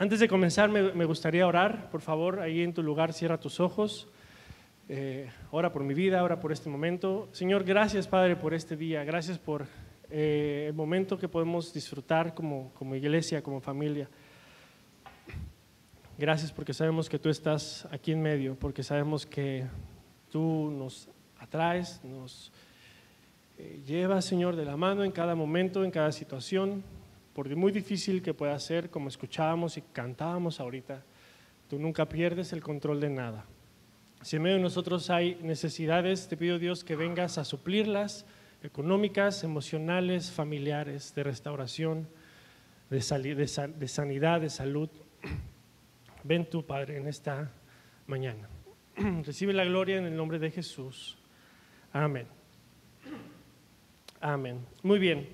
Antes de comenzar me gustaría orar. Por favor, ahí en tu lugar cierra tus ojos. Ora por mi vida, ora por este momento. Señor, gracias Padre por este día, gracias por el momento que podemos disfrutar como iglesia, como familia. Gracias porque sabemos que tú estás aquí en medio, porque sabemos que tú nos atraes, nos llevas, Señor, de la mano en cada momento, en cada situación. Por muy difícil que pueda ser, como escuchábamos y cantábamos ahorita, tú nunca pierdes el control de nada. Si en medio de nosotros hay necesidades, te pido, Dios, que vengas a suplirlas, económicas, emocionales, familiares, de restauración, de sanidad, de salud. Ven tú, Padre, en esta mañana. Recibe la gloria en el nombre de Jesús. Amén. Amén. Muy bien.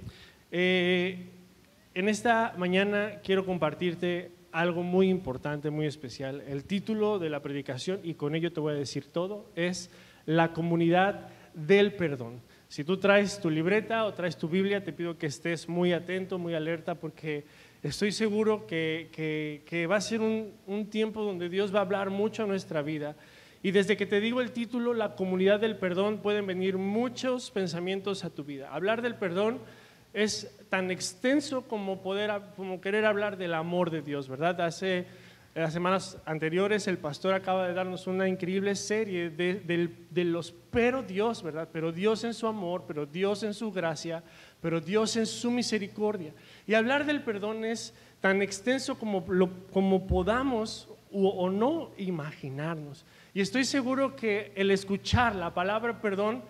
En esta mañana quiero compartirte algo muy importante, muy especial. El título de la predicación, y con ello te voy a decir todo, es La comunidad del perdón. Si tú traes tu libreta o traes tu Biblia, te pido que estés muy atento, muy alerta, porque estoy seguro que va a ser un tiempo donde Dios va a hablar mucho a nuestra vida. Y desde que te digo el título, La comunidad del perdón, pueden venir muchos pensamientos a tu vida. Hablar del perdón es tan extenso como querer hablar del amor de Dios, ¿verdad? Hace las semanas anteriores el pastor acaba de darnos una increíble serie de los pero Dios, ¿verdad? Pero Dios en su amor, pero Dios en su gracia, pero Dios en su misericordia. Y hablar del perdón es tan extenso como podamos o no imaginarnos. Y estoy seguro que el escuchar la palabra perdón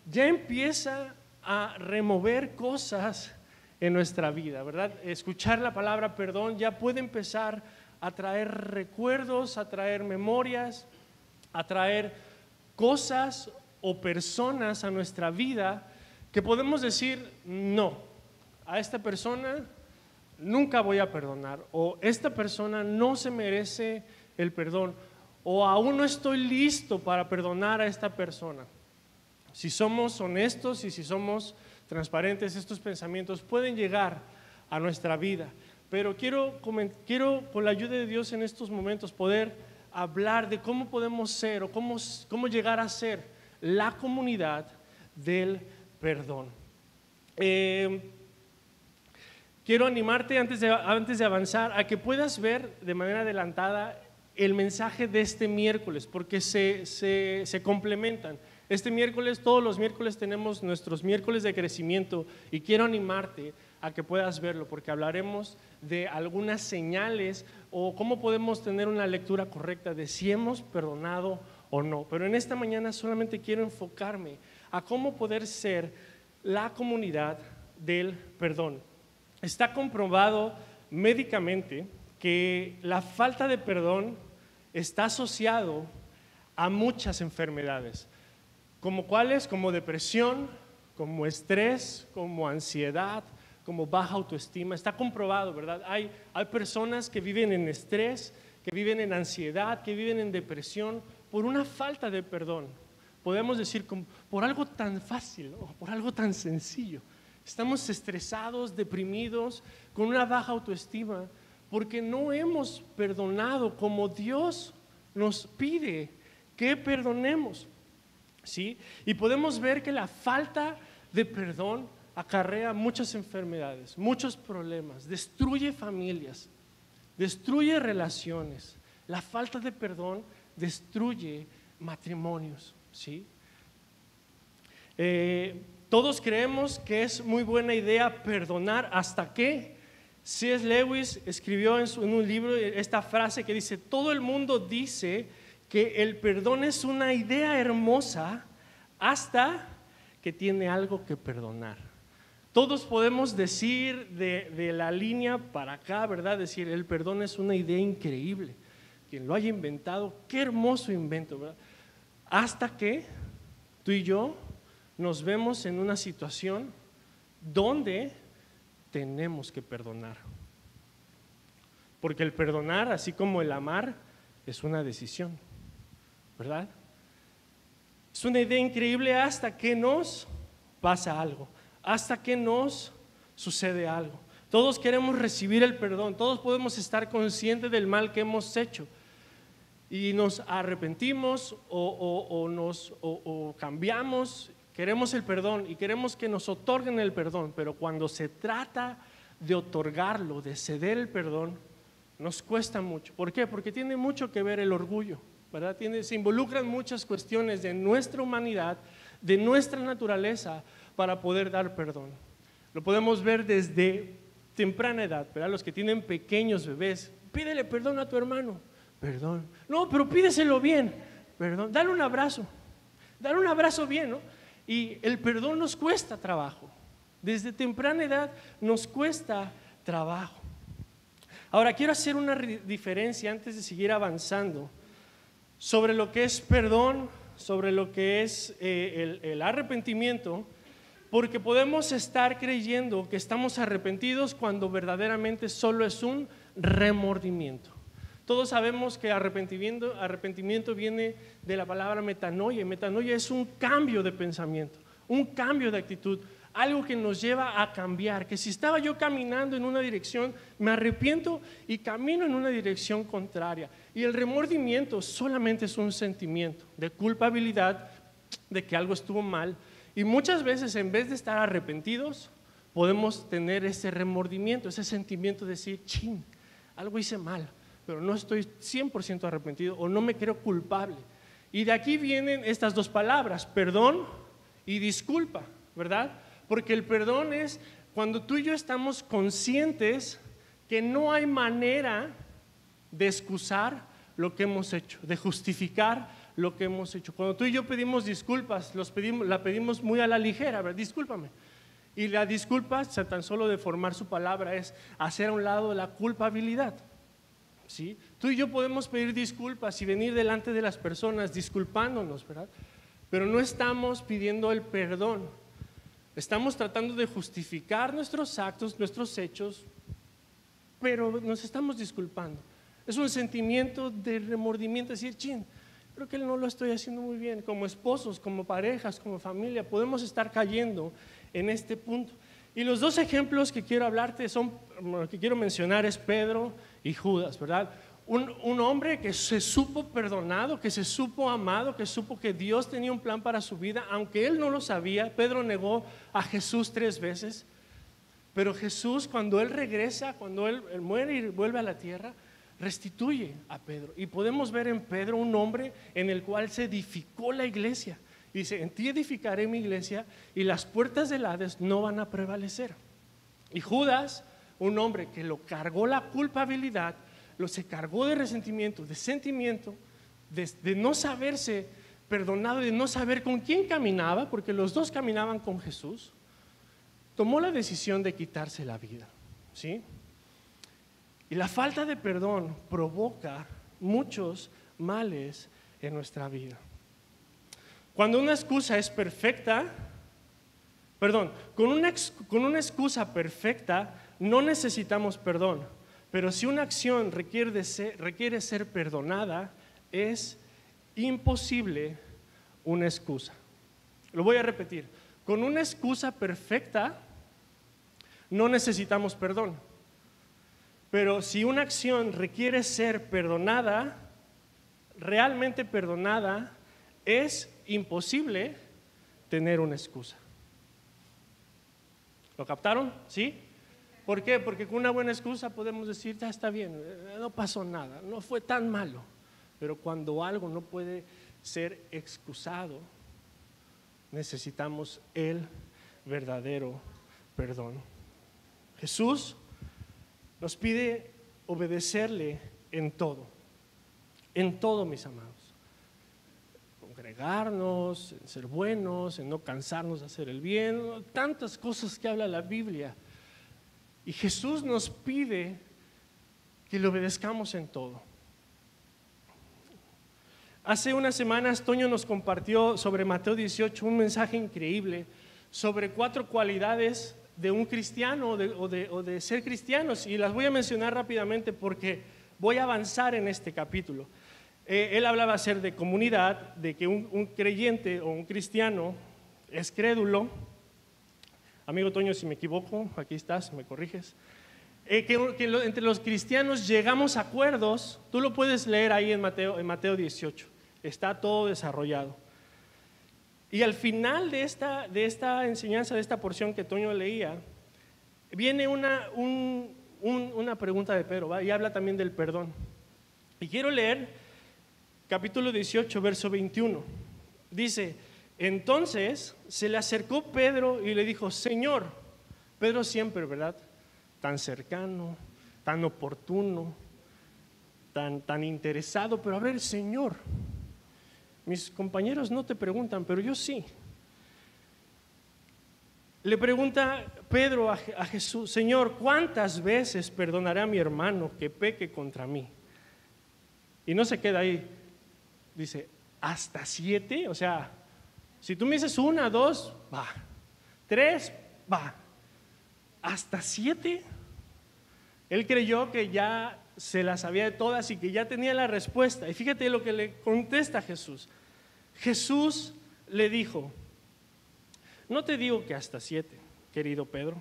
ya empieza a remover cosas en nuestra vida, ¿verdad? Escuchar la palabra perdón ya puede empezar a traer recuerdos, a traer memorias, a traer cosas o personas a nuestra vida que podemos decir, no, a esta persona nunca voy a perdonar, o esta persona no se merece el perdón, o aún no estoy listo para perdonar a esta persona. Si somos honestos y si somos transparentes, estos pensamientos pueden llegar a nuestra vida. Pero quiero con la ayuda de Dios en estos momentos poder hablar de cómo podemos ser o cómo llegar a ser la comunidad del perdón. Quiero animarte antes de avanzar a que puedas ver de manera adelantada el mensaje de este miércoles, porque se complementan. Este miércoles, todos los miércoles tenemos nuestros miércoles de crecimiento y quiero animarte a que puedas verlo, porque hablaremos de algunas señales o cómo podemos tener una lectura correcta de si hemos perdonado o no. Pero en esta mañana solamente quiero enfocarme a cómo poder ser la comunidad del perdón. Está comprobado médicamente que la falta de perdón está asociado a muchas enfermedades. ¿Como cuáles? Como depresión, como estrés, como ansiedad, como baja autoestima. Está comprobado, ¿verdad? Hay personas que viven en estrés, que viven en ansiedad, que viven en depresión por una falta de perdón. Podemos decir por algo tan fácil o por algo tan sencillo. Estamos estresados, deprimidos, con una baja autoestima porque no hemos perdonado como Dios nos pide que perdonemos. ¿Sí? Y podemos ver que la falta de perdón acarrea muchas enfermedades, muchos problemas, destruye familias, destruye relaciones. La falta de perdón destruye matrimonios, ¿sí? Todos creemos que es muy buena idea perdonar hasta que C.S. Lewis escribió en un libro esta frase que dice: todo el mundo dice que el perdón es una idea hermosa hasta que tiene algo que perdonar. Todos podemos decir de la línea para acá, ¿verdad? Decir, el perdón es una idea increíble. Quien lo haya inventado, qué hermoso invento, ¿verdad? Hasta que tú y yo nos vemos en una situación donde tenemos que perdonar. Porque el perdonar, así como el amar, es una decisión, ¿verdad? Es una idea increíble hasta que nos pasa algo, hasta que nos sucede algo. Todos queremos recibir el perdón, todos podemos estar conscientes del mal que hemos hecho y nos arrepentimos o cambiamos, queremos el perdón y queremos que nos otorguen el perdón, pero cuando se trata de otorgarlo, de ceder el perdón, nos cuesta mucho. ¿Por qué? Porque tiene mucho que ver el orgullo, ¿verdad? Se involucran muchas cuestiones de nuestra humanidad, de nuestra naturaleza para poder dar perdón. Lo podemos ver desde temprana edad, ¿verdad? Los que tienen pequeños bebés, pídele perdón a tu hermano, perdón. No, pero pídeselo bien, perdón. Dale un abrazo bien, ¿no? Y el perdón nos cuesta trabajo. Desde temprana edad nos cuesta trabajo. Ahora, quiero hacer una diferencia antes de seguir avanzando sobre lo que es perdón, sobre lo que es el arrepentimiento, porque podemos estar creyendo que estamos arrepentidos cuando verdaderamente solo es un remordimiento. Todos sabemos que arrepentimiento viene de la palabra metanoia. Metanoia es un cambio de pensamiento, un cambio de actitud, algo que nos lleva a cambiar, que si estaba yo caminando en una dirección, me arrepiento y camino en una dirección contraria. Y el remordimiento solamente es un sentimiento de culpabilidad, de que algo estuvo mal. Y muchas veces, en vez de estar arrepentidos, podemos tener ese remordimiento, ese sentimiento de decir, chin, algo hice mal, pero no estoy 100% arrepentido o no me creo culpable. Y de aquí vienen estas dos palabras, perdón y disculpa, ¿verdad? Porque el perdón es cuando tú y yo estamos conscientes que no hay manera de excusar lo que hemos hecho, de justificar lo que hemos hecho. Cuando tú y yo pedimos disculpas, la pedimos muy a la ligera, ¿verdad? Discúlpame. Y la disculpa, tan solo de formar su palabra, es hacer a un lado la culpabilidad. ¿Sí? Tú y yo podemos pedir disculpas y venir delante de las personas disculpándonos, ¿verdad? Pero no estamos pidiendo el perdón. Estamos tratando de justificar nuestros actos, nuestros hechos, pero nos estamos disculpando. Es un sentimiento de remordimiento, decir, chin, creo que no lo estoy haciendo muy bien. Como esposos, como parejas, como familia, podemos estar cayendo en este punto. Y los dos ejemplos que quiero que quiero mencionar es Pedro y Judas, ¿verdad? Un hombre que se supo perdonado, que se supo amado, que supo que Dios tenía un plan para su vida, aunque él no lo sabía. Pedro negó a Jesús 3 veces, pero Jesús, cuando él regresa, cuando él muere y vuelve a la tierra, restituye a Pedro. Y podemos ver en Pedro un hombre en el cual se edificó la iglesia. Dice, en ti edificaré mi iglesia y las puertas del Hades no van a prevalecer. Y Judas, un hombre que lo cargó la culpabilidad, se cargó de resentimiento, de sentimiento, de no saberse perdonado, de no saber con quién caminaba, porque los dos caminaban con Jesús, tomó la decisión de quitarse la vida, ¿sí? Y la falta de perdón provoca muchos males en nuestra vida. Cuando una excusa es perfecta, con una excusa perfecta no necesitamos perdón. Pero si una acción requiere ser perdonada, es imposible una excusa. Lo voy a repetir. Con una excusa perfecta no necesitamos perdón. Pero si una acción requiere ser perdonada, realmente perdonada, es imposible tener una excusa. ¿Lo captaron? ¿Sí? ¿Por qué? Porque con una buena excusa podemos decir, ya está bien, no pasó nada, no fue tan malo. Pero cuando algo no puede ser excusado, necesitamos el verdadero perdón. Jesús nos pide obedecerle en todo, mis amados. Congregarnos, en ser buenos, en no cansarnos de hacer el bien, tantas cosas que habla la Biblia. Y Jesús nos pide que le obedezcamos en todo. Hace unas semanas Toño nos compartió sobre Mateo 18 un mensaje increíble sobre 4 cualidades de un cristiano o de ser cristianos, y las voy a mencionar rápidamente porque voy a avanzar en este capítulo. Él hablaba acerca de comunidad, de que un creyente o un cristiano es crédulo. Amigo Toño, si me equivoco, aquí estás, me corriges. entre los cristianos llegamos a acuerdos. Tú lo puedes leer ahí en Mateo 18, está todo desarrollado. Y al final de esta enseñanza, de esta porción que Toño leía, viene una pregunta de Pedro, ¿va? Y habla también del perdón. Y quiero leer capítulo 18, verso 21. Dice: entonces se le acercó Pedro y le dijo: Señor. Pedro siempre, ¿verdad? Tan cercano, tan oportuno, tan interesado. Pero a ver, Señor, mis compañeros no te preguntan, pero yo sí. Le pregunta Pedro a Jesús: Señor, ¿cuántas veces perdonaré a mi hermano que peque contra mí? Y no se queda ahí. Dice: ¿hasta 7? O sea, si tú me dices 1, 2, va. 3, va. ¿Hasta 7? Él creyó que ya se las sabía de todas y que ya tenía la respuesta. Y fíjate lo que le contesta Jesús. Jesús le dijo: no te digo que hasta 7, querido Pedro,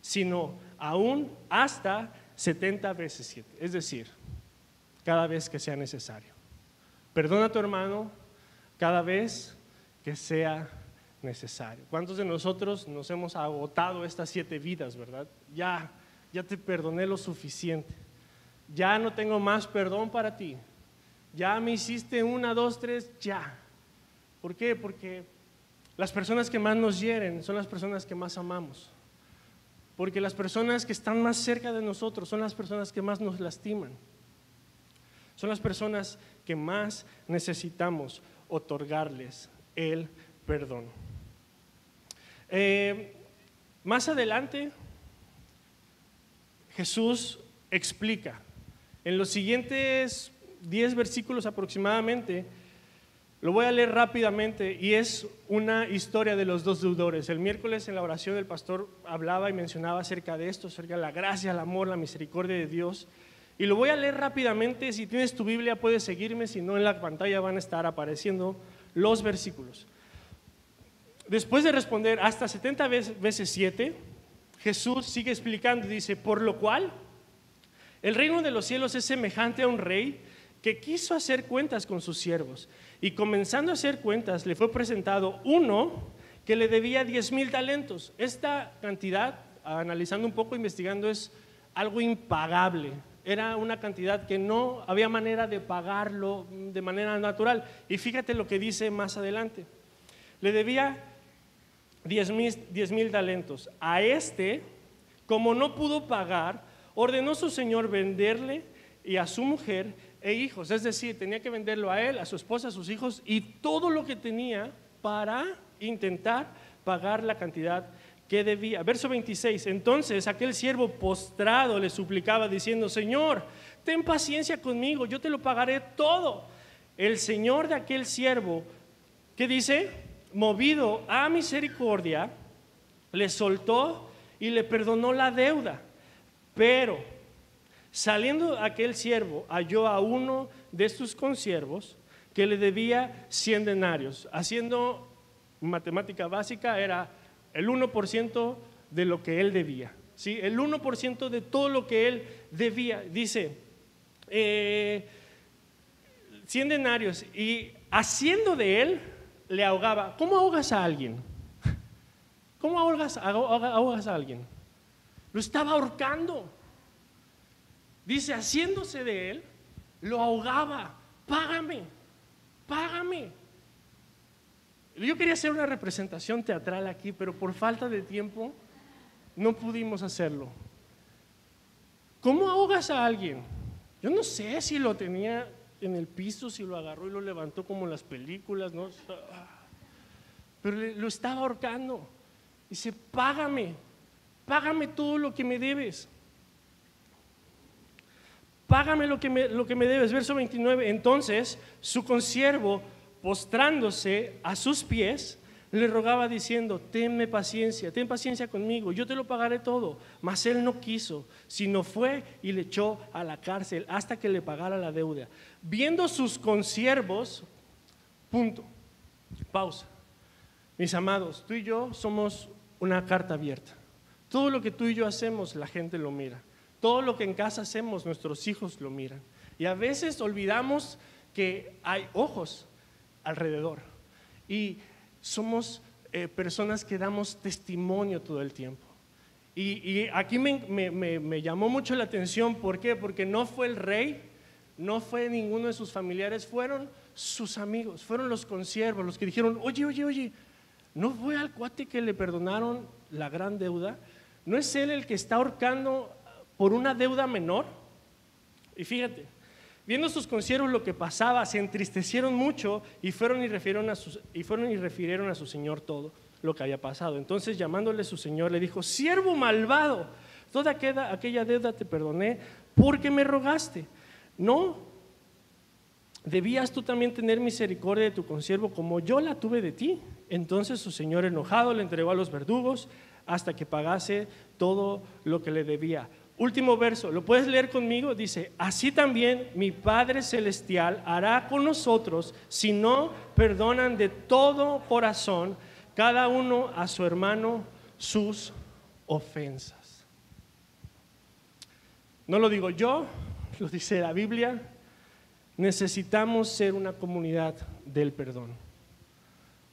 sino aún hasta 70 veces 7. Es decir, cada vez que sea necesario. Perdona a tu hermano cada vez que sea necesario. ¿Cuántos de nosotros nos hemos agotado estas 7 vidas, verdad? Ya te perdoné lo suficiente. Ya no tengo más perdón para ti. Ya me hiciste 1, 2, 3, ya. ¿Por qué? Porque las personas que más nos hieren son las personas que más amamos. Porque las personas que están más cerca de nosotros son las personas que más nos lastiman. Son las personas que más necesitamos otorgarles el perdón. Más adelante, Jesús explica, en los siguientes 10 versículos aproximadamente, lo voy a leer rápidamente, y es una historia de los 2 deudores. El miércoles en la oración el pastor hablaba y mencionaba acerca de esto, acerca de la gracia, el amor, la misericordia de Dios. Y lo voy a leer rápidamente. Si tienes tu Biblia puedes seguirme, si no en la pantalla van a estar apareciendo los versículos. Después de responder hasta 70 veces 7, Jesús sigue explicando y dice: por lo cual el reino de los cielos es semejante a un rey que quiso hacer cuentas con sus siervos, y comenzando a hacer cuentas le fue presentado uno que le debía 10,000 talentos. Esta cantidad, analizando un poco, investigando, es algo impagable. Era una cantidad que no había manera de pagarlo de manera natural. Y fíjate lo que dice más adelante. Le debía 10,000 talentos. A este, como no pudo pagar, ordenó su señor venderle y a su mujer e hijos. Es decir, tenía que venderlo a él, a su esposa, a sus hijos y todo lo que tenía para intentar pagar la cantidad que debía. Verso 26, entonces aquel siervo postrado le suplicaba diciendo: Señor, ten paciencia conmigo, yo te lo pagaré todo. El señor de aquel siervo, ¿qué dice? Movido a misericordia, le soltó y le perdonó la deuda. Pero saliendo aquel siervo, halló a uno de sus consiervos que le debía 100 denarios. Haciendo matemática básica, era el 1% de lo que él debía, ¿sí? El 1% de todo lo que él debía. Dice 100 denarios, y haciendo de él le ahogaba. ¿Cómo ahogas a alguien? ¿Cómo ahogas a alguien? Lo estaba ahorcando. Dice, haciéndose de él, lo ahogaba. Págame, págame. Yo quería hacer una representación teatral aquí, pero por falta de tiempo no pudimos hacerlo. ¿Cómo ahogas a alguien? Yo no sé si lo tenía en el piso, si lo agarró y lo levantó como en las películas, ¿no? Pero lo estaba ahorcando. Dice, págame todo lo que me debes. Págame lo que me debes. Verso 29, entonces su consiervo, postrándose a sus pies, le rogaba diciendo: ten paciencia conmigo, yo te lo pagaré todo. Mas él no quiso, sino fue y le echó a la cárcel hasta que le pagara la deuda. Viendo sus consiervos, punto, pausa. Mis amados, tú y yo somos una carta abierta. Todo lo que tú y yo hacemos, la gente lo mira. Todo lo que en casa hacemos, nuestros hijos lo miran. Y a veces olvidamos que hay ojos alrededor. Y somos personas que damos testimonio todo el tiempo. Y aquí me llamó mucho la atención. ¿Por qué? Porque no fue el rey, no fue ninguno de sus familiares, fueron sus amigos, fueron los consiervos, los que dijeron, oye, ¿no fue al cuate que le perdonaron la gran deuda? ¿No es él el que está ahorcando por una deuda menor? Y fíjate, viendo sus consiervos lo que pasaba, se entristecieron mucho y fueron y refirieron a su señor todo lo que había pasado. Entonces, llamándole su señor, le dijo: siervo malvado, toda aquella deuda te perdoné porque me rogaste. ¿No debías tú también tener misericordia de tu consiervo como yo la tuve de ti? Entonces su señor, enojado, le entregó a los verdugos hasta que pagase todo lo que le debía. Último verso, ¿lo puedes leer conmigo? Dice: así también mi Padre Celestial hará con nosotros si no perdonan de todo corazón cada uno a su hermano sus ofensas. No lo digo yo, lo dice la Biblia. Necesitamos ser una comunidad del perdón,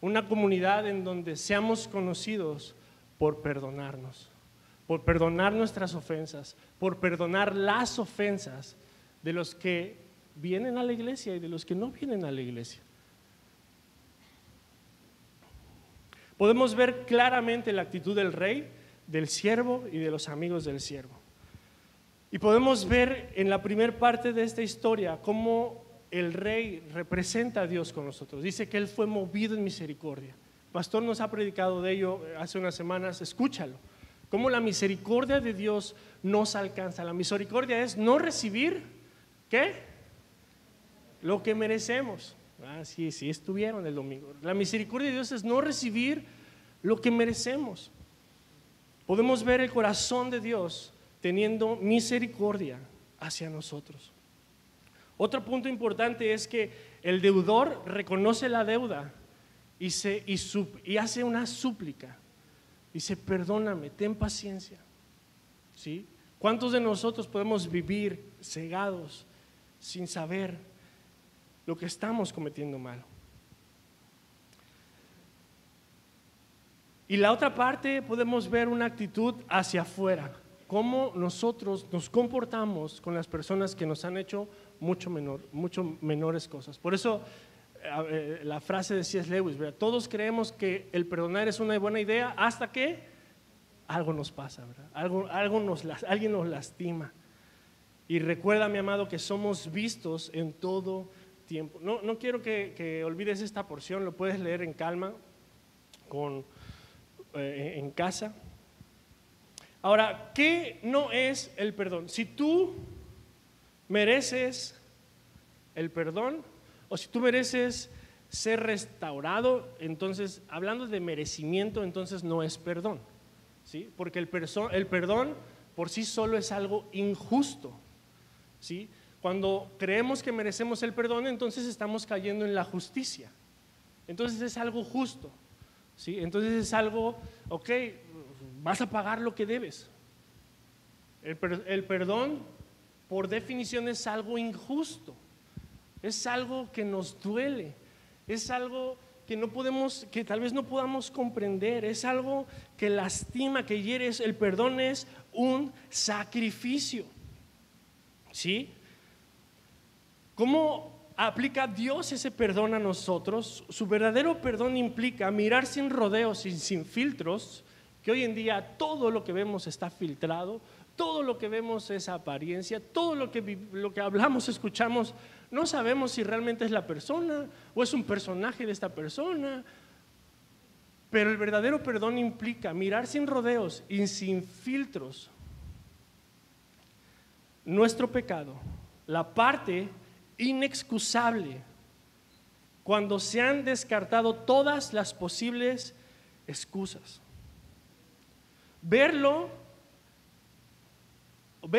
una comunidad en donde seamos conocidos por perdonarnos, por perdonar nuestras ofensas, por perdonar las ofensas de los que vienen a la iglesia y de los que no vienen a la iglesia. Podemos ver claramente la actitud del rey, del siervo y de los amigos del siervo. Y podemos ver en la primera parte de esta historia cómo el rey representa a Dios con nosotros. Dice que él fue movido en misericordia. El pastor nos ha predicado de ello hace unas semanas, escúchalo. Cómo la misericordia de Dios nos alcanza. La misericordia es no recibir, ¿qué? Lo que merecemos. Sí, estuvieron el domingo. La misericordia de Dios es no recibir lo que merecemos. Podemos ver el corazón de Dios teniendo misericordia hacia nosotros. Otro punto importante es que el deudor reconoce la deuda y hace una súplica. Dice: perdóname, ten paciencia. ¿Sí? ¿Cuántos de nosotros podemos vivir cegados sin saber lo que estamos cometiendo mal? Y la otra parte, podemos ver una actitud hacia afuera, cómo nosotros nos comportamos con las personas que nos han hecho mucho menores cosas. Por eso la frase de C.S. Lewis, ¿verdad? Todos creemos que el perdonar es una buena idea hasta que algo nos pasa, ¿verdad? Alguien nos lastima. Y recuerda, mi amado, que somos vistos en todo tiempo. No quiero que olvides esta porción, lo puedes leer en calma en casa. Ahora, ¿qué no es el perdón? Si tú mereces el perdón o si tú mereces ser restaurado, entonces, hablando de merecimiento, entonces no es perdón, ¿sí? Porque el perdón por sí solo es algo injusto, ¿sí? Cuando creemos que merecemos el perdón, entonces estamos cayendo en la justicia. Entonces es algo justo, ¿sí? Entonces es algo, ok, vas a pagar lo que debes. El perdón, por definición, es algo injusto. Es algo que nos duele. Es algo que tal vez no podamos comprender. Es algo que lastima, que hiere. El perdón es un sacrificio, ¿sí? ¿Cómo aplica Dios ese perdón a nosotros? Su verdadero perdón implica mirar sin rodeos y sin filtros, que hoy en día todo lo que vemos está filtrado, todo lo que vemos es apariencia, todo lo que hablamos, escuchamos, no sabemos si realmente es la persona o es un personaje de esta persona. Pero el verdadero perdón implica mirar sin rodeos y sin filtros nuestro pecado, la parte inexcusable, cuando se han descartado todas las posibles excusas. Ver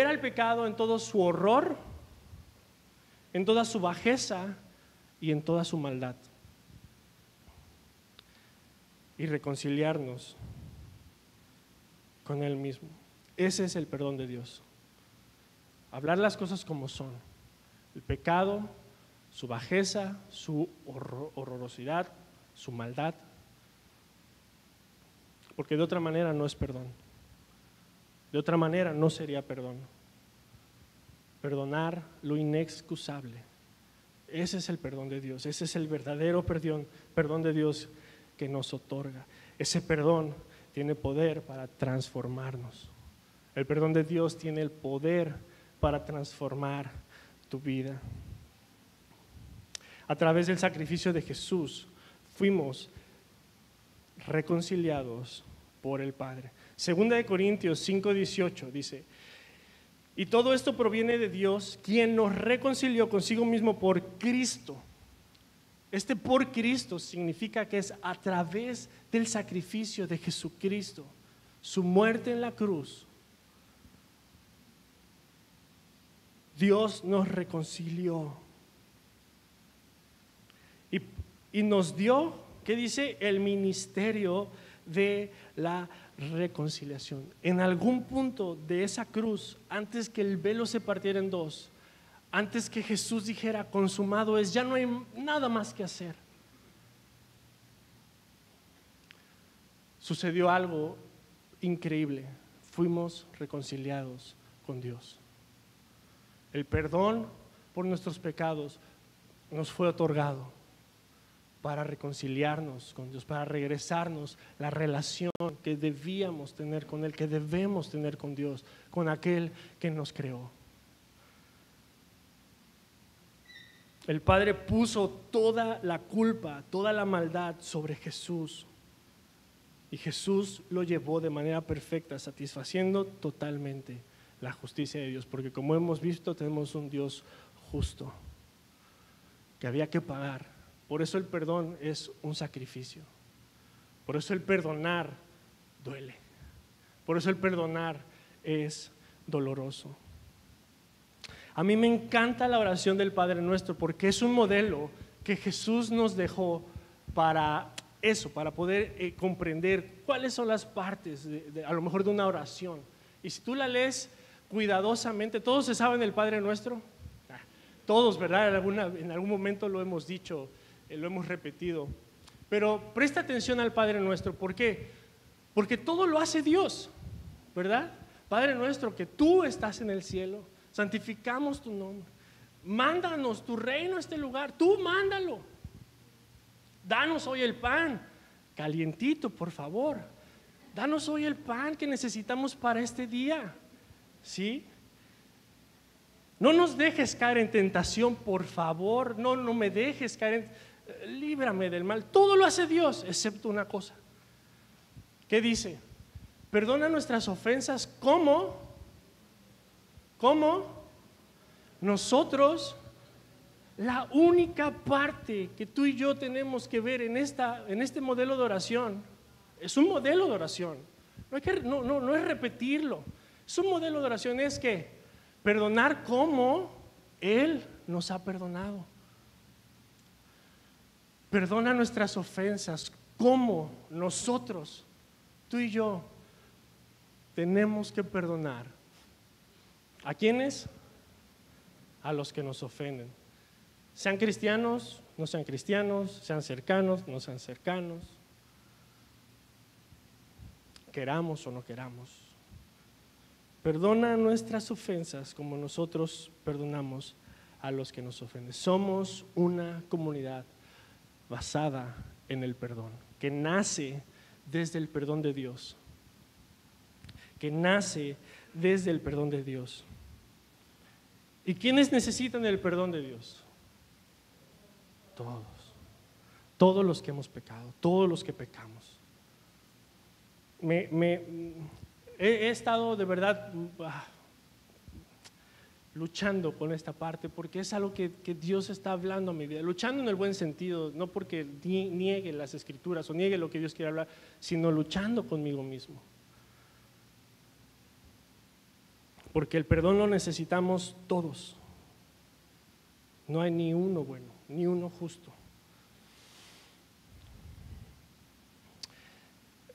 al pecado en todo su horror, en toda su bajeza y en toda su maldad, y reconciliarnos con Él mismo. Ese es el perdón de Dios. hablar las cosas como son. El pecado, su bajeza, su horrorosidad, su maldad. Porque de otra manera no es perdón. De otra manera no sería perdón. Perdonar lo inexcusable. Ese es el perdón de Dios. Ese es el verdadero perdón de Dios que nos otorga. Ese perdón tiene poder para transformarnos. El perdón de Dios tiene el poder para transformar tu vida. A través del sacrificio de Jesús fuimos reconciliados por el Padre. Segunda de Corintios 5:18 dice: y todo esto proviene de Dios, quien nos reconcilió consigo mismo por Cristo. Este por Cristo significa que es a través del sacrificio de Jesucristo, su muerte en la cruz. Dios nos reconcilió y nos dio, ¿qué dice? El ministerio de la reconciliación. En algún punto de esa cruz, antes que el velo se partiera en dos, antes que Jesús dijera consumado es, ya no hay nada más que hacer, sucedió algo increíble. Fuimos reconciliados con Dios. El perdón por nuestros pecados nos fue otorgado para reconciliarnos con Dios, para regresarnos la relación que debíamos tener con Él, que debemos tener con Dios, con aquel que nos creó. El Padre puso toda la culpa, toda la maldad sobre Jesús, y Jesús lo llevó de manera perfecta, satisfaciendo totalmente la justicia de Dios, porque como hemos visto, tenemos un Dios justo que había que pagar. Por eso el perdón es un sacrificio. Por eso el perdonar duele. Por eso el perdonar es doloroso. A mí me encanta la oración del Padre Nuestro porque es un modelo que Jesús nos dejó para eso, para poder comprender cuáles son las partes a lo mejor de una oración. Y si tú la lees cuidadosamente, ¿todos se saben el Padre Nuestro? Todos, ¿verdad? En algún momento lo hemos dicho, lo hemos repetido. Pero presta atención al Padre Nuestro. ¿Por qué? Porque todo lo hace Dios, ¿verdad? Padre Nuestro, que tú estás en el cielo, santificamos tu nombre. Mándanos tu reino a este lugar, tú mándalo. Danos hoy el pan, calientito, por favor. Danos hoy el pan que necesitamos para este día, ¿sí? No nos dejes caer en tentación, por favor. No me dejes caer líbrame del mal. Todo lo hace Dios, excepto una cosa. ¿Qué dice? Perdona nuestras ofensas. ¿Cómo? Nosotros, la única parte que tú y yo tenemos que ver en este modelo de oración, es un modelo de oración. No es repetirlo. Es un modelo de oración, es que perdonar como Él nos ha perdonado. Perdona nuestras ofensas como nosotros, tú y yo, tenemos que perdonar. ¿A quiénes? A los que nos ofenden. Sean cristianos, no sean cristianos, sean cercanos, no sean cercanos, queramos o no queramos. Perdona nuestras ofensas como nosotros perdonamos a los que nos ofenden. Somos una comunidad basada en el perdón, que nace desde el perdón de Dios, que nace desde el perdón de Dios. ¿Y quiénes necesitan el perdón de Dios? Todos los que hemos pecado, todos los que pecamos. He estado de verdad luchando con esta parte porque es algo que Dios está hablando a mi vida, luchando en el buen sentido, no porque niegue las escrituras o niegue lo que Dios quiere hablar, sino luchando conmigo mismo. Porque el perdón lo necesitamos todos. No hay ni uno bueno, ni uno justo.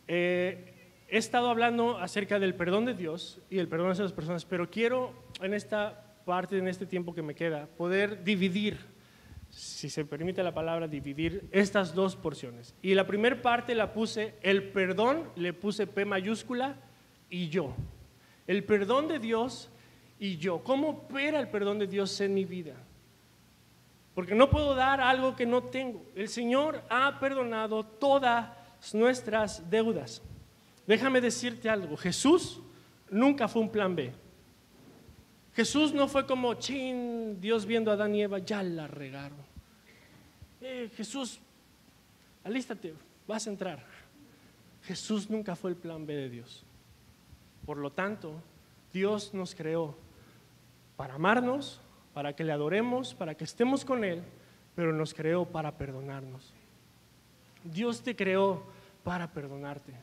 He estado hablando acerca del perdón de Dios y el perdón hacia las personas, pero quiero en esta parte en este tiempo que me queda, poder dividir, si se permite la palabra, dividir estas dos porciones. Y la primera parte la puse, el perdón, le puse P mayúscula y yo. El perdón de Dios y yo. ¿Cómo opera el perdón de Dios en mi vida? Porque no puedo dar algo que no tengo. El Señor ha perdonado todas nuestras deudas. Déjame decirte algo, Jesús nunca fue un plan B. Jesús no fue como, chin, Dios viendo a Adán y Eva, ya la regaron. Jesús, alístate, vas a entrar. Jesús nunca fue el plan B de Dios. Por lo tanto, Dios nos creó para amarnos, para que le adoremos, para que estemos con Él, pero nos creó para perdonarnos. Dios te creó para perdonarte.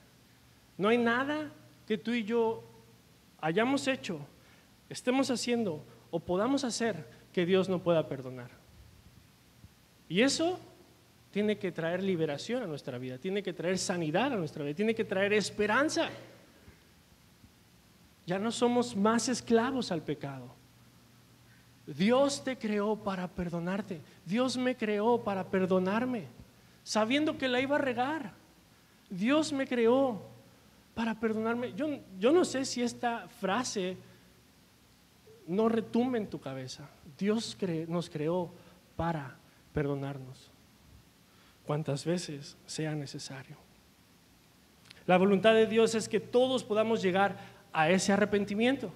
No hay nada que tú y yo hayamos hecho, estemos haciendo o podamos hacer que Dios no pueda perdonar. Y eso tiene que traer liberación a nuestra vida, tiene que traer sanidad a nuestra vida, tiene que traer esperanza. Ya no somos más esclavos al pecado. Dios te creó para perdonarte. Dios me creó para perdonarme, sabiendo que la iba a regar. Dios me creó para perdonarme. Yo no sé si esta frase no retumbe en tu cabeza. Dios nos creó para perdonarnos cuantas veces sea necesario. La voluntad de Dios es que todos podamos llegar a ese arrepentimiento,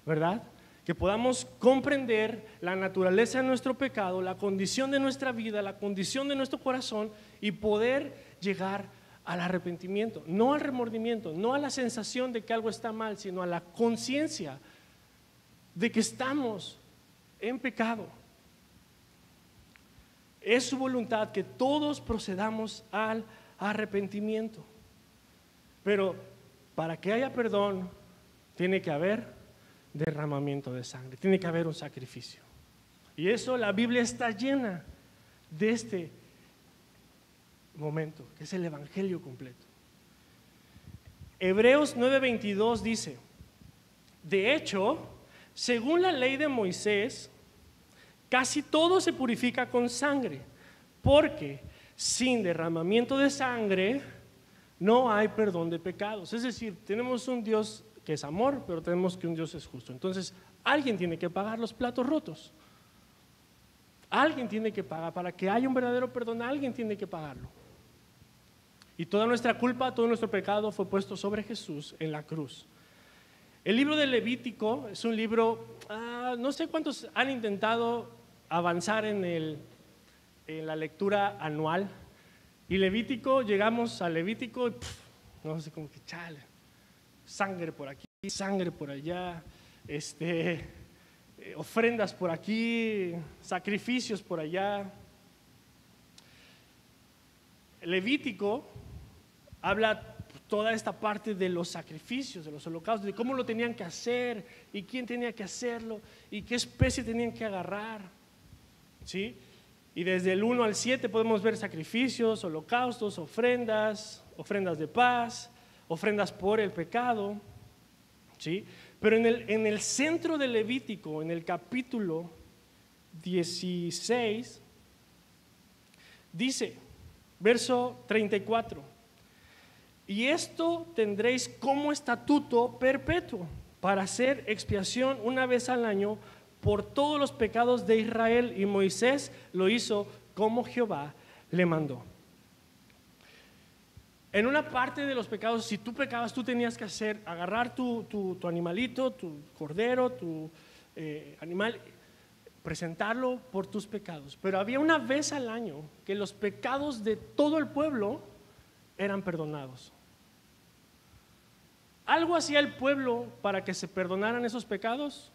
¿verdad? Que podamos comprender la naturaleza de nuestro pecado, la condición de nuestra vida, la condición de nuestro corazón y poder llegar al arrepentimiento, no al remordimiento, no a la sensación de que algo está mal, sino a la conciencia de que estamos en pecado. Es su voluntad que todos procedamos al arrepentimiento. Pero para que haya perdón, tiene que haber derramamiento de sangre, tiene que haber un sacrificio. Y eso la Biblia está llena de este momento, que es el evangelio completo. Hebreos 9:22 dice: de hecho, según la ley de Moisés, casi todo se purifica con sangre, porque sin derramamiento de sangre no hay perdón de pecados. Es decir, tenemos un Dios que es amor, pero tenemos que un Dios es justo. Entonces, alguien tiene que pagar los platos rotos. Alguien tiene que pagar, para que haya un verdadero perdón, alguien tiene que pagarlo. Y toda nuestra culpa, todo nuestro pecado fue puesto sobre Jesús en la cruz. El libro de Levítico es un libro, no sé cuántos han intentado avanzar en la lectura anual. Y Levítico, llegamos a Levítico y no sé, como que chale, sangre por aquí, sangre por allá, ofrendas por aquí, sacrificios por allá. Levítico habla toda esta parte de los sacrificios, de los holocaustos, de cómo lo tenían que hacer y quién tenía que hacerlo y qué especie tenían que agarrar, ¿sí? Y desde el 1 al 7 podemos ver sacrificios, holocaustos, ofrendas de paz, ofrendas por el pecado, ¿sí? Pero en el centro de Levítico, en el capítulo 16, dice, verso 34: y esto tendréis como estatuto perpetuo para hacer expiación una vez al año por todos los pecados de Israel. Y Moisés lo hizo como Jehová le mandó. En una parte de los pecados, si tú pecabas, tú tenías que agarrar tu animalito, tu cordero, tu animal, presentarlo por tus pecados. Pero había una vez al año que los pecados de todo el pueblo eran perdonados. ¿Algo hacía el pueblo para que se perdonaran esos pecados?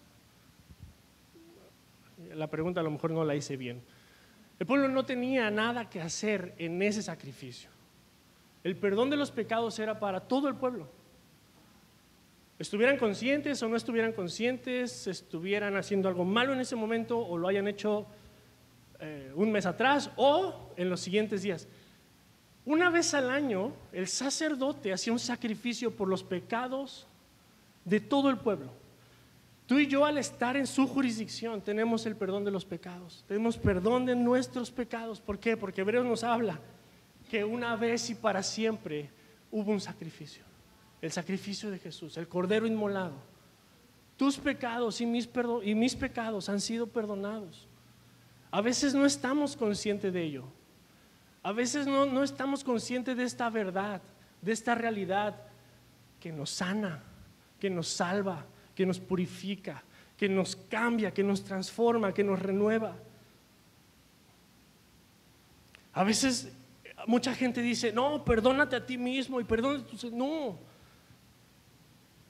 La pregunta a lo mejor no la hice bien. El pueblo no tenía nada que hacer en ese sacrificio. El perdón de los pecados era para todo el pueblo. Estuvieran conscientes o no estuvieran conscientes, estuvieran haciendo algo malo en ese momento o lo hayan hecho un mes atrás o en los siguientes días. Una vez al año el sacerdote hacía un sacrificio por los pecados de todo el pueblo. Tú y yo, al estar en su jurisdicción, tenemos el perdón de los pecados, tenemos perdón de nuestros pecados. ¿Por qué? Porque Hebreos nos habla que una vez y para siempre hubo un sacrificio, el sacrificio de Jesús, el Cordero inmolado. Tus pecados y mis pecados han sido perdonados. A veces no estamos conscientes de ello, a veces no estamos conscientes de esta verdad, de esta realidad que nos sana, que nos salva, que nos purifica, que nos cambia, que nos transforma, que nos renueva. A veces mucha gente dice, no, perdónate a ti mismo y perdónate a tus... No,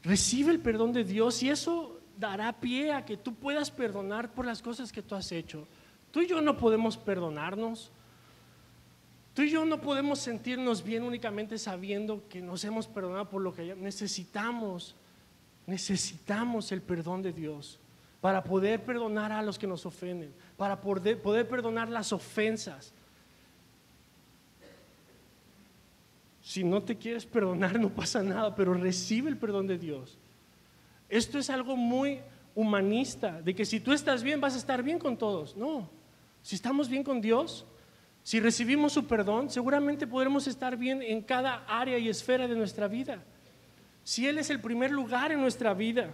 recibe el perdón de Dios y eso dará pie a que tú puedas perdonar por las cosas que tú has hecho. Tú y yo no podemos perdonarnos. Tú y yo no podemos sentirnos bien únicamente sabiendo que nos hemos perdonado por lo que necesitamos el perdón de Dios para poder perdonar a los que nos ofenden, para poder perdonar las ofensas. Si no te quieres perdonar, no pasa nada, pero recibe el perdón de Dios. Esto es algo muy humanista, de que si tú estás bien, vas a estar bien con todos. No, si estamos bien con Dios, si recibimos su perdón, seguramente podremos estar bien en cada área y esfera de nuestra vida. Si Él es el primer lugar en nuestra vida,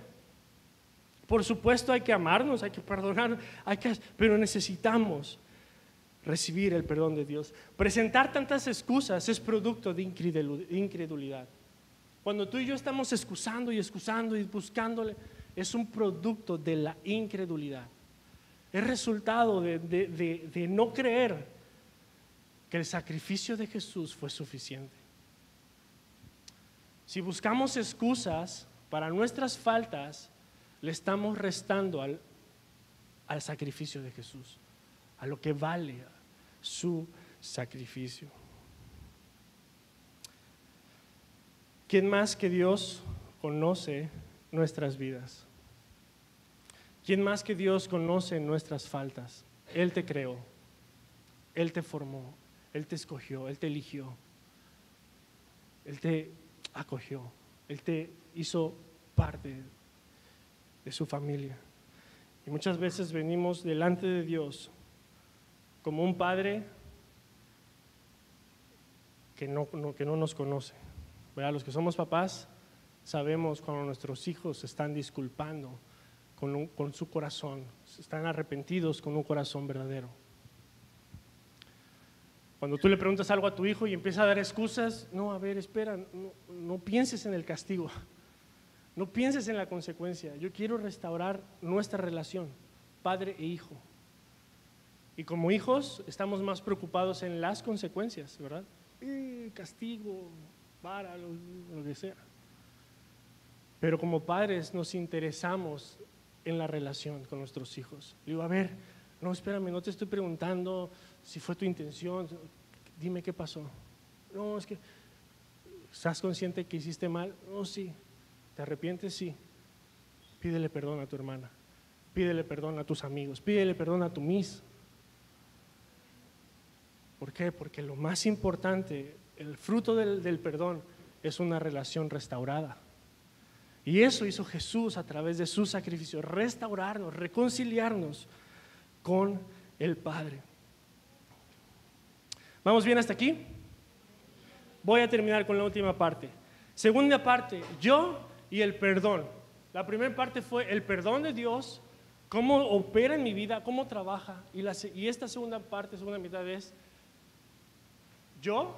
por supuesto hay que amarnos, hay que perdonar, pero necesitamos recibir el perdón de Dios. Presentar tantas excusas es producto de incredulidad. Cuando tú y yo estamos excusando y buscándole, es un producto de la incredulidad. Es resultado de no creer que el sacrificio de Jesús fue suficiente. Si buscamos excusas para nuestras faltas, le estamos restando al sacrificio de Jesús, a lo que vale su sacrificio. ¿Quién más que Dios conoce nuestras vidas? ¿Quién más que Dios conoce nuestras faltas? Él te creó, Él te formó, Él te escogió, Él te eligió, Él te acogió, Él te hizo parte de su familia. Y muchas veces venimos delante de Dios como un padre que no nos conoce, ¿verdad? Los que somos papás sabemos cuando nuestros hijos se están disculpando con su corazón, están arrepentidos con un corazón verdadero. Cuando tú le preguntas algo a tu hijo y empieza a dar excusas, no, a ver, espera, no pienses en el castigo, no pienses en la consecuencia. Yo quiero restaurar nuestra relación, padre e hijo. Y como hijos estamos más preocupados en las consecuencias, ¿verdad? Castigo, para, lo que sea. Pero como padres nos interesamos en la relación con nuestros hijos. Digo, a ver, no, espérame, no te estoy preguntando si fue tu intención, dime qué pasó. No, es que, ¿estás consciente que hiciste mal? No, sí. ¿Te arrepientes? Sí. Pídele perdón a tu hermana, pídele perdón a tus amigos, pídele perdón a tu miss. ¿Por qué? Porque lo más importante, el fruto del perdón es una relación restaurada. Y eso hizo Jesús a través de su sacrificio, restaurarnos, reconciliarnos con el Padre. ¿Vamos bien hasta aquí? Voy a terminar con la última parte. Segunda parte, yo y el perdón. La primera parte fue el perdón de Dios, cómo opera en mi vida, cómo trabaja. Y esta segunda parte, segunda mitad es yo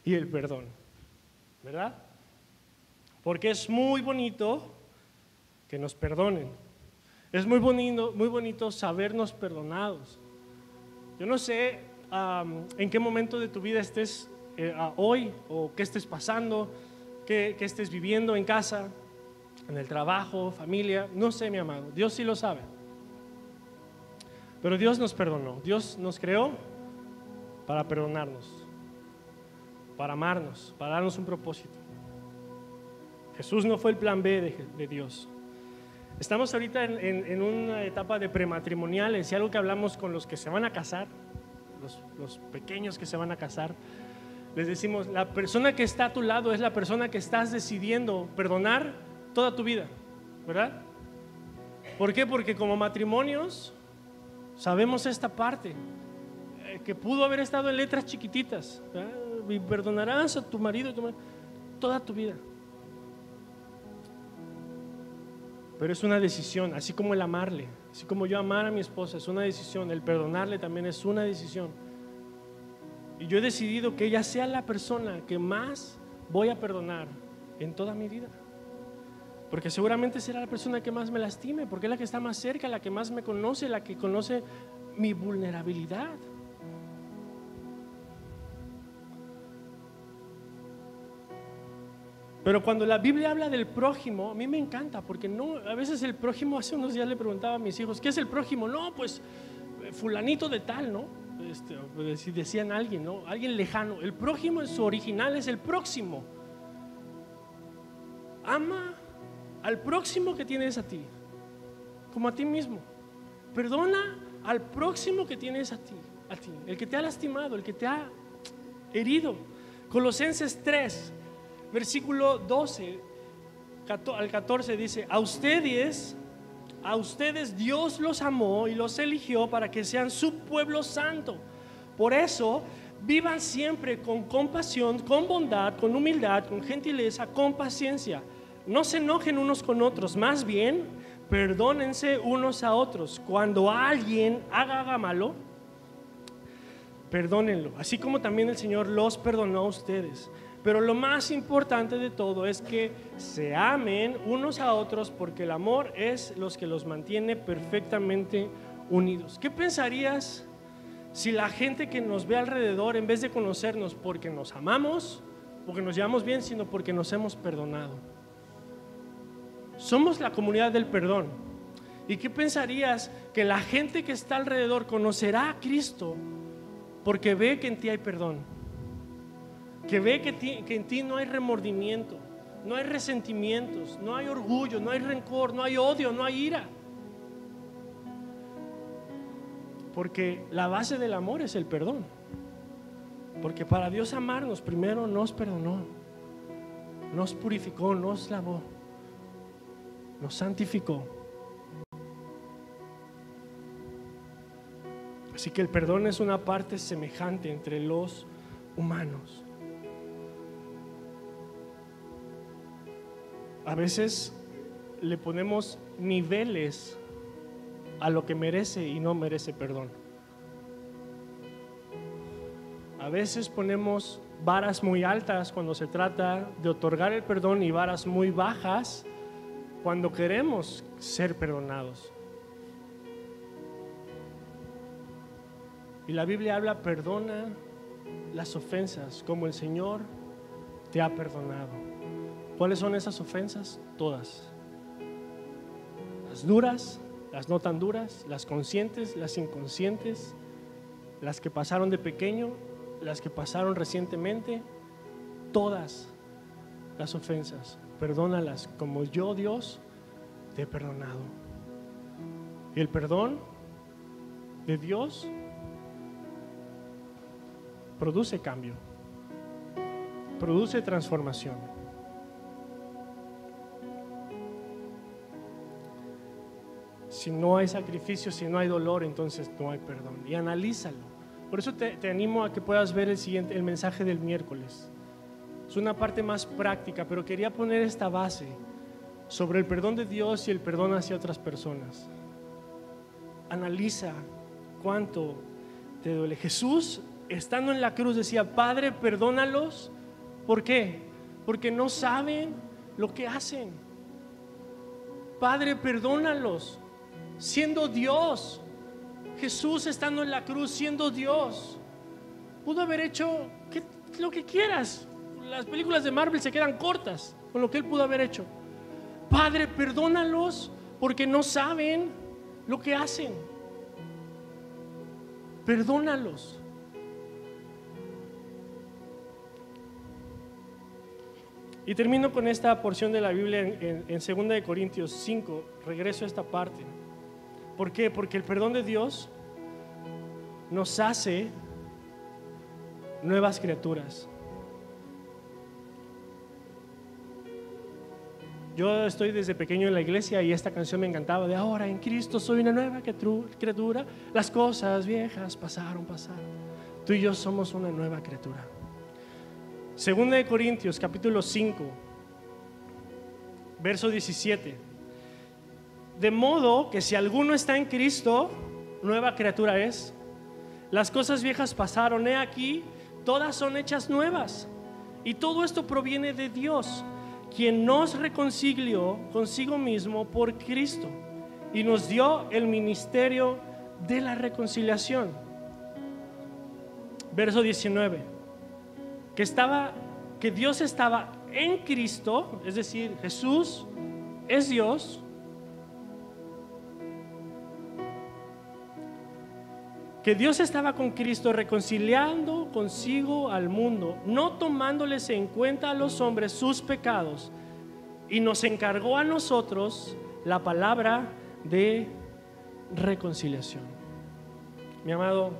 y el perdón, ¿verdad? Porque es muy bonito que nos perdonen. Es muy bonito sabernos perdonados. Yo no sé en qué momento de tu vida estés hoy, o qué estés pasando, qué estés viviendo en casa, en el trabajo, familia. No sé, mi amado, Dios sí lo sabe. Pero Dios nos perdonó, Dios nos creó para perdonarnos, para amarnos, para darnos un propósito. Jesús no fue el plan B de Dios. Estamos ahorita en una etapa de prematrimoniales y algo que hablamos con los que se van a casar, los pequeños que se van a casar, les decimos, la persona que está a tu lado es la persona que estás decidiendo perdonar toda tu vida, ¿verdad? ¿Por qué? Porque como matrimonios sabemos esta parte, que pudo haber estado en letras chiquititas, ¿verdad? Y perdonarás a tu marido toda tu vida. Pero es una decisión, así como el amarle, así como yo amar a mi esposa es una decisión, el perdonarle también es una decisión. Y yo he decidido que ella sea la persona que más voy a perdonar en toda mi vida. Porque seguramente será la persona que más me lastime, porque es la que está más cerca, la que más me conoce, la que conoce mi vulnerabilidad. Pero cuando la Biblia habla del prójimo, a mí me encanta, porque no, a veces el prójimo, hace unos días le preguntaba a mis hijos, ¿qué es el prójimo? No, pues fulanito de tal, ¿no? Si decían alguien, ¿no? Alguien lejano. El prójimo en su original es el próximo. Ama al próximo que tienes a ti, como a ti mismo. Perdona al próximo que tienes a ti, el que te ha lastimado, el que te ha herido. Colosenses 3, versículo 12 al 14 dice: a ustedes Dios los amó y los eligió para que sean su pueblo santo. Por eso vivan siempre con compasión, con bondad, con humildad, con gentileza, con paciencia. No se enojen unos con otros, más bien perdónense unos a otros. Cuando alguien haga malo, perdónenlo, así como también el Señor los perdonó a ustedes. Pero lo más importante de todo es que se amen unos a otros, porque el amor es los que los mantiene perfectamente unidos. ¿Qué pensarías si la gente que nos ve alrededor, en vez de conocernos porque nos amamos, porque nos llevamos bien, sino porque nos hemos perdonado? Somos la comunidad del perdón. ¿Y qué pensarías que la gente que está alrededor conocerá a Cristo porque ve que en ti hay perdón? Que ve que en ti no hay remordimiento, no hay resentimientos, no hay orgullo, no hay rencor, no hay odio, no hay ira. Porque la base del amor es el perdón. Porque para Dios amarnos, primero nos perdonó, nos purificó, nos lavó, nos santificó. Así que el perdón es una parte semejante entre los humanos. A veces le ponemos niveles a lo que merece y no merece perdón. A veces ponemos varas muy altas cuando se trata de otorgar el perdón y varas muy bajas cuando queremos ser perdonados. Y la Biblia habla: perdona las ofensas como el Señor te ha perdonado. ¿Cuáles son esas ofensas? Todas. Las duras, las no tan duras, las conscientes, las inconscientes, las que pasaron de pequeño, las que pasaron recientemente. Todas las ofensas, perdónalas como yo, Dios, te he perdonado. Y el perdón de Dios produce cambio, produce transformación. Si no hay sacrificio, si no hay dolor, entonces no hay perdón. Y analízalo. Por eso te animo a que puedas ver el mensaje del miércoles. Es una parte más práctica, pero quería poner esta base sobre el perdón de Dios y el perdón hacia otras personas. Analiza cuánto te duele. Jesús, estando en la cruz, decía: Padre, perdónalos. ¿Por qué? Porque no saben lo que hacen. Padre, perdónalos. Siendo Dios, Jesús estando en la cruz, siendo Dios, pudo haber hecho lo que quieras. Las películas de Marvel se quedan cortas con lo que Él pudo haber hecho. Padre, perdónalos porque no saben lo que hacen. Perdónalos. Y termino con esta porción de la Biblia en 2 Corintios 5. Regreso a esta parte. ¿Por qué? Porque el perdón de Dios nos hace nuevas criaturas. Yo estoy desde pequeño en la iglesia y esta canción me encantaba, de ahora en Cristo soy una nueva criatura, las cosas viejas pasaron. Tú y yo somos una nueva criatura. Segunda de Corintios, capítulo 5, verso 17. De modo que si alguno está en Cristo, nueva criatura es. Las cosas viejas pasaron, he aquí, todas son hechas nuevas. Y todo esto proviene de Dios, quien nos reconcilió consigo mismo por Cristo y nos dio el ministerio de la reconciliación. Verso 19, que Dios estaba en Cristo, es decir, Jesús es Dios, que Dios estaba con Cristo reconciliando consigo al mundo, no tomándoles en cuenta a los hombres sus pecados, y nos encargó a nosotros la palabra de reconciliación. Mi amado,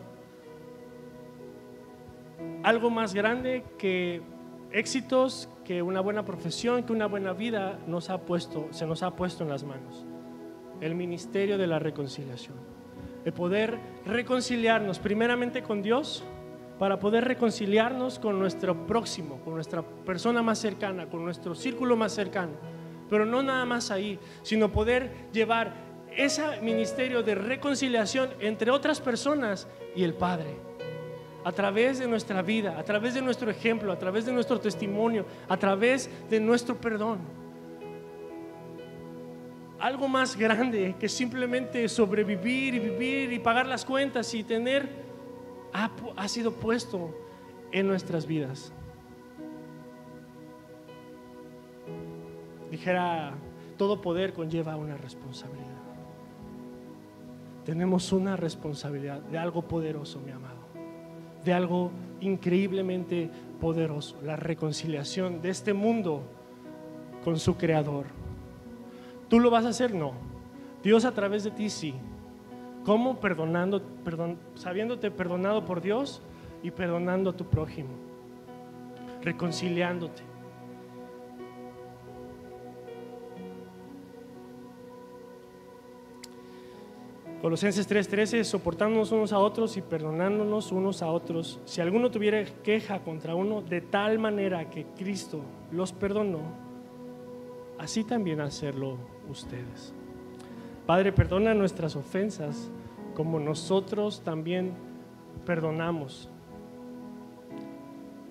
algo más grande que éxitos, que una buena profesión, que una buena vida se nos ha puesto en las manos: el ministerio de la reconciliación. El poder reconciliarnos primeramente con Dios, para poder reconciliarnos con nuestro próximo, con nuestra persona más cercana, con nuestro círculo más cercano. Pero no nada más ahí, sino poder llevar ese ministerio de reconciliación entre otras personas y el Padre, a través de nuestra vida, a través de nuestro ejemplo, a través de nuestro testimonio, a través de nuestro perdón. Algo más grande que simplemente sobrevivir y vivir y pagar las cuentas y tener, ha sido puesto en nuestras vidas. Dijera, todo poder conlleva una responsabilidad. Tenemos una responsabilidad de algo poderoso, mi amado, de algo increíblemente poderoso: la reconciliación de este mundo con su Creador. ¿Tú lo vas a hacer? No. Dios a través de ti sí. ¿Cómo? Sabiéndote perdonado por Dios y perdonando a tu prójimo, reconciliándote. Colosenses 3:13, soportándonos unos a otros y perdonándonos unos a otros, si alguno tuviera queja contra uno, de tal manera que Cristo los perdonó, así también hacerlo ustedes. Padre, perdona nuestras ofensas como nosotros también perdonamos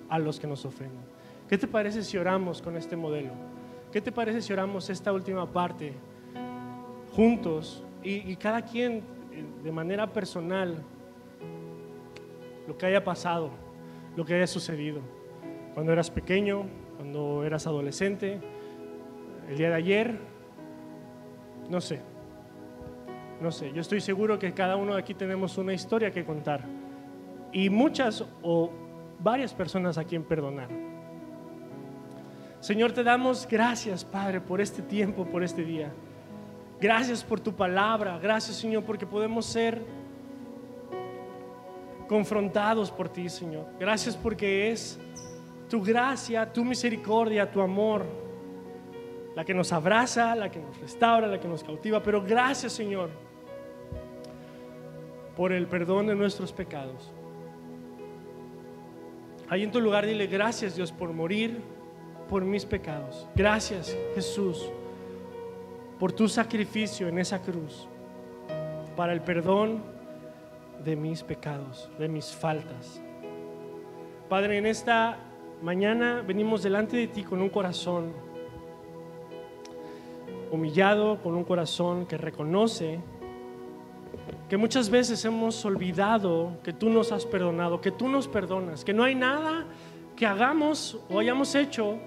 a los que nos ofenden. ¿Qué te parece si oramos con este modelo? ¿Qué te parece si oramos esta última parte juntos y cada quien de manera personal, lo que haya pasado, lo que haya sucedido cuando eras pequeño, cuando eras adolescente, el día de ayer, no sé, yo estoy seguro que cada uno de aquí tenemos una historia que contar y muchas o varias personas a quien perdonar. Señor, te damos gracias, Padre, por este tiempo, por este día. Gracias por tu palabra. Gracias, Señor, porque podemos ser confrontados por ti, Señor. Gracias porque es tu gracia, tu misericordia, tu amor la que nos abraza, la que nos restaura, la que nos cautiva. Pero gracias, Señor, por el perdón de nuestros pecados. Ahí en tu lugar dile: gracias, Dios, por morir por mis pecados. Gracias, Jesús, por tu sacrificio en esa cruz para el perdón de mis pecados, de mis faltas. Padre, en esta mañana venimos delante de ti con un corazón humillado, con un corazón que reconoce que muchas veces hemos olvidado que tú nos has perdonado, que tú nos perdonas, que no hay nada que hagamos o hayamos hecho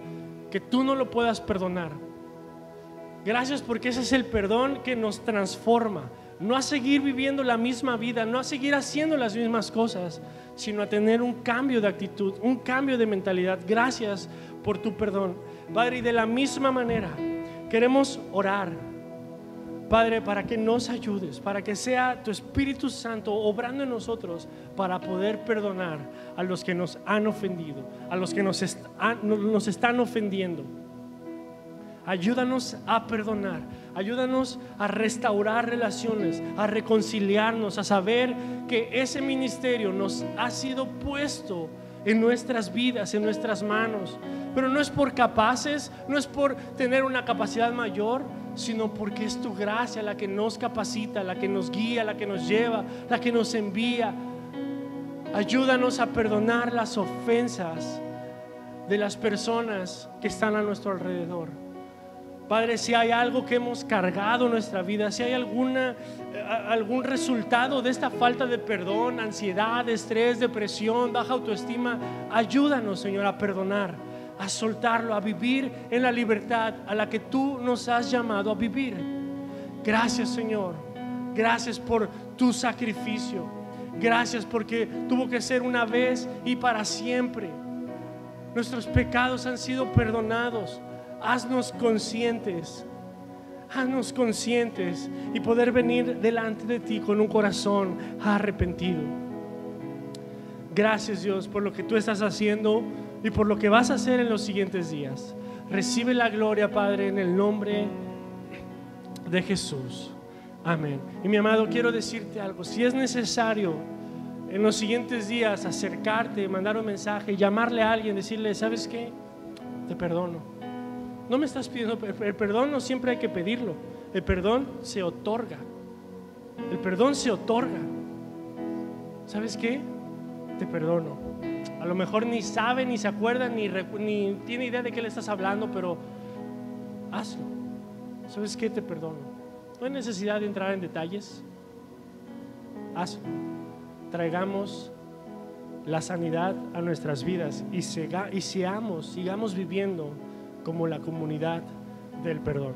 que tú no lo puedas perdonar. Gracias porque ese es el perdón que nos transforma, no a seguir viviendo la misma vida, no a seguir haciendo las mismas cosas, sino a tener un cambio de actitud, un cambio de mentalidad. Gracias por tu perdón, Padre. Y de la misma manera queremos orar, Padre, para que nos ayudes, para que sea tu Espíritu Santo obrando en nosotros para poder perdonar a los que nos han ofendido, a los que nos están ofendiendo, Ayúdanos a perdonar, ayúdanos a restaurar relaciones, a reconciliarnos, a saber que ese ministerio nos ha sido puesto en nuestras vidas, en nuestras manos. Pero no es por capaces, no es por tener una capacidad mayor, sino porque es tu gracia la que nos capacita, la que nos guía, la que nos lleva, la que nos envía. Ayúdanos a perdonar las ofensas de las personas que están a nuestro alrededor. Padre, si hay algo que hemos cargado en nuestra vida, si hay algún resultado de esta falta de perdón, ansiedad, estrés, depresión, baja autoestima, ayúdanos, Señor, a perdonar, a soltarlo, a vivir en la libertad a la que tú nos has llamado a vivir. Gracias, Señor, gracias por tu sacrificio, gracias porque tuvo que ser una vez y para siempre. Nuestros pecados han sido perdonados. Haznos conscientes y poder venir delante de ti con un corazón arrepentido. Gracias, Dios, por lo que tú estás haciendo y por lo que vas a hacer en los siguientes días. Recibe la gloria, Padre, en el nombre de Jesús. Amén. Y mi amado, quiero decirte algo. Si es necesario en los siguientes días acercarte, mandar un mensaje, llamarle a alguien, decirle: ¿sabes qué? Te perdono. No me estás pidiendo el perdón, no siempre hay que pedirlo. El perdón se otorga. El perdón se otorga. ¿Sabes qué? Te perdono. A lo mejor ni sabe, ni se acuerda, ni tiene idea de qué le estás hablando, pero hazlo. ¿Sabes qué? Te perdono. No hay necesidad de entrar en detalles. Hazlo. Traigamos la sanidad a nuestras vidas y sigamos viviendo como la comunidad del perdón.